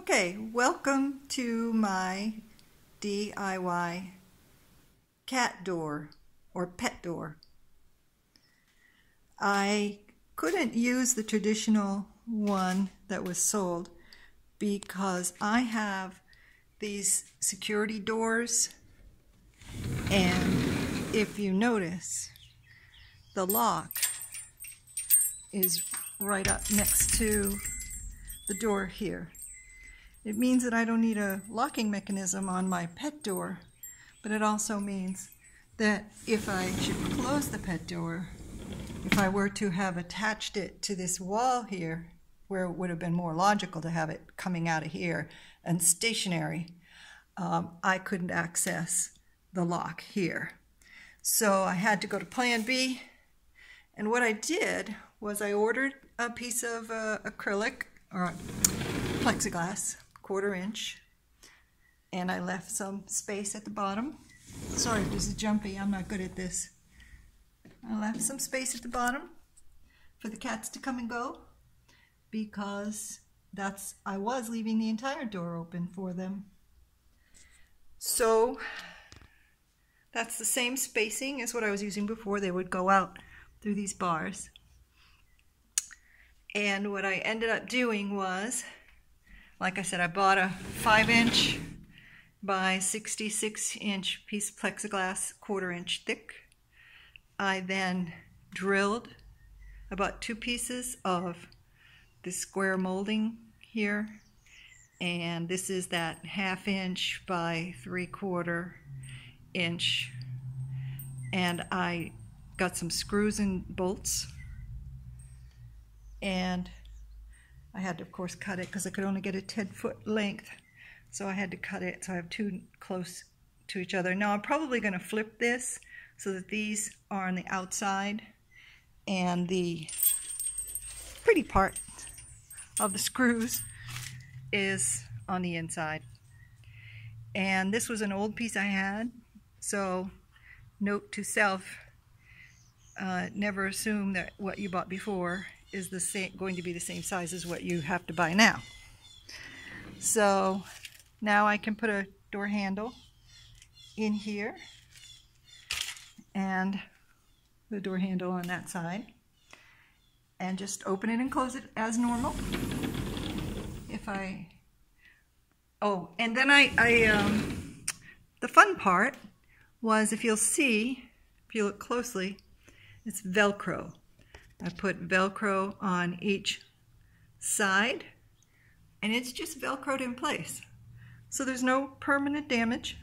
Okay, welcome to my DIY cat door or pet door. I couldn't use the traditional one that was sold because I have these security doors, and if you notice, the lock is right up next to the door here. It means that I don't need a locking mechanism on my pet door, but it also means that if I should close the pet door, if I were to have attached it to this wall here, where it would have been more logical to have it coming out of here and stationary, I couldn't access the lock here. So I had to go to plan B, and what I did was I ordered a piece of acrylic or plexiglass, 1/4 inch, and I left some space at the bottom. Sorry if this is jumpy, I'm not good at this. I left some space at the bottom for the cats to come and go because I was leaving the entire door open for them. So that's the same spacing as what I was using before. They would go out through these bars. And what I ended up doing was, like I said, I bought a 5-inch by 66-inch piece of plexiglass, 1/4 inch thick. I then drilled about 2 pieces of the square molding here, and this is that 1/2 inch by 3/4 inch, and I got some screws and bolts, and I had to, of course, cut it because I could only get a 10-foot length, so I had to cut it so I have 2 close to each other. Now I'm probably going to flip this so that these are on the outside and the pretty part of the screws is on the inside. And this was an old piece I had, so note to self, never assume that what you bought before is going to be the same size as what you have to buy now. So now I can put a door handle in here and the door handle on that side, and just open it and close it as normal. And then the fun part was, if you'll see, if you look closely, it's Velcro. I put Velcro on each side, and it's just Velcroed in place. So there's no permanent damage.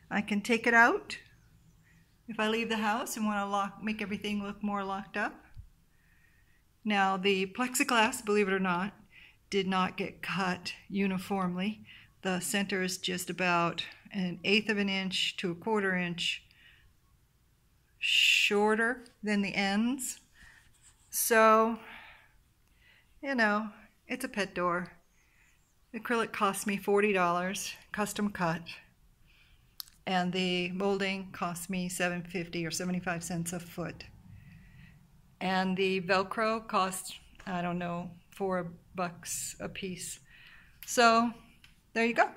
I can take it out if I leave the house and want to make everything look more locked up. Now the plexiglass, believe it or not, did not get cut uniformly. The center is just about 1/8 of an inch to 1/4 inch shorter than the ends. So, you know, it's a pet door. The acrylic cost me $40, custom cut, and the molding cost me $7.50 or 75 cents a foot. And the Velcro cost, I don't know, $4 a piece. So there you go.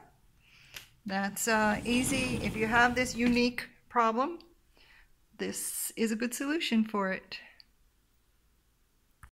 That's easy. If you have this unique problem, this is a good solution for it.